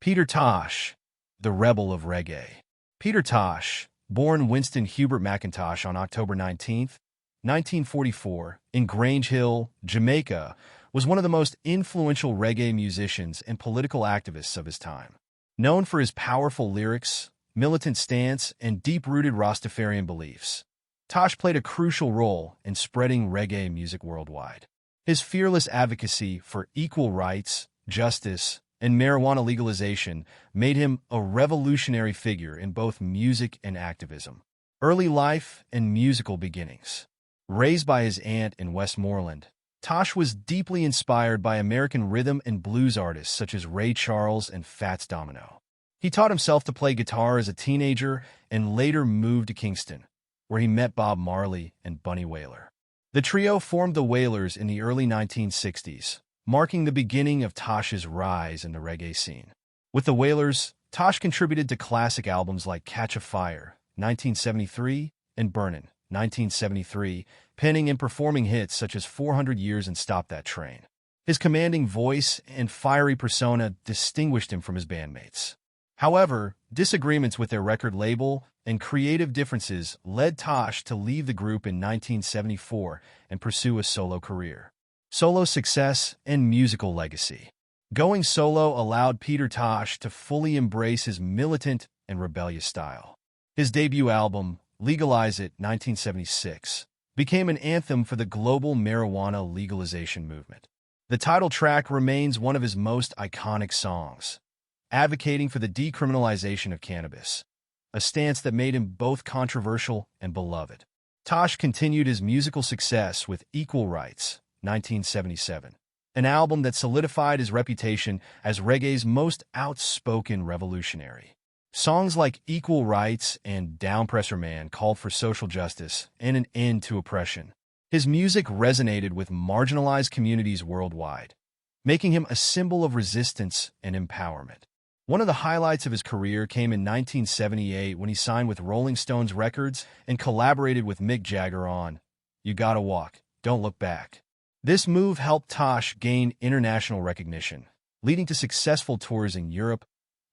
Peter Tosh, the rebel of reggae. Peter Tosh, born Winston Hubert McIntosh on October 19, 1944, in Grange Hill, Jamaica, was one of the most influential reggae musicians and political activists of his time. Known for his powerful lyrics, militant stance, and deep-rooted Rastafarian beliefs, Tosh played a crucial role in spreading reggae music worldwide. His fearless advocacy for equal rights, justice, and marijuana legalization made him a revolutionary figure in both music and activism. Early life and musical beginnings. Raised by his aunt in Westmoreland, Tosh was deeply inspired by American rhythm and blues artists such as Ray Charles and Fats Domino. He taught himself to play guitar as a teenager and later moved to Kingston, where he met Bob Marley and Bunny Wailer. The trio formed the Wailers in the early 1960s, marking the beginning of Tosh's rise in the reggae scene. With the Wailers, Tosh contributed to classic albums like Catch a Fire, 1973, and Burnin', 1973, penning and performing hits such as 400 Years and Stop That Train. His commanding voice and fiery persona distinguished him from his bandmates. However, disagreements with their record label and creative differences led Tosh to leave the group in 1974 and pursue a solo career. Solo success and musical legacy. Going solo allowed Peter Tosh to fully embrace his militant and rebellious style. His debut album, Legalize It, 1976, became an anthem for the global marijuana legalization movement. The title track remains one of his most iconic songs, advocating for the decriminalization of cannabis, a stance that made him both controversial and beloved. Tosh continued his musical success with Equal Rights, 1977, an album that solidified his reputation as reggae's most outspoken revolutionary. Songs like Equal Rights and Down Pressure Man called for social justice and an end to oppression. His music resonated with marginalized communities worldwide, making him a symbol of resistance and empowerment. One of the highlights of his career came in 1978 when he signed with Rolling Stones Records and collaborated with Mick Jagger on You Gotta Walk, Don't Look Back. This move helped Tosh gain international recognition, leading to successful tours in Europe,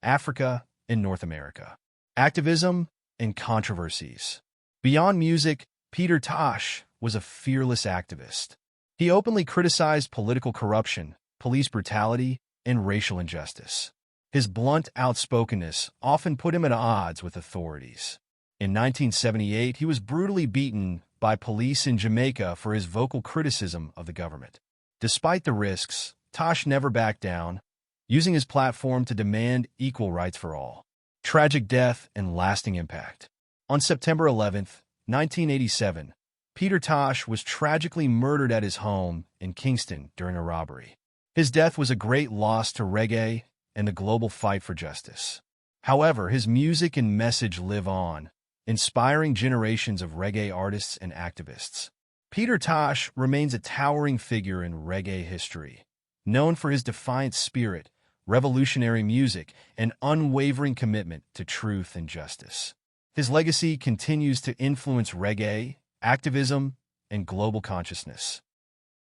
Africa, and North America. Activism and controversies. Beyond music, Peter Tosh was a fearless activist. He openly criticized political corruption, police brutality, and racial injustice. His blunt outspokenness often put him at odds with authorities. In 1978, he was brutally beaten by police in Jamaica for his vocal criticism of the government. Despite the risks, Tosh never backed down, using his platform to demand equal rights for all. Tragic death and lasting impact. On September 11, 1987, Peter Tosh was tragically murdered at his home in Kingston during a robbery. His death was a great loss to reggae and the global fight for justice. However, his music and message live on, inspiring generations of reggae artists and activists. Peter Tosh remains a towering figure in reggae history, known for his defiant spirit, revolutionary music, and unwavering commitment to truth and justice. His legacy continues to influence reggae, activism, and global consciousness.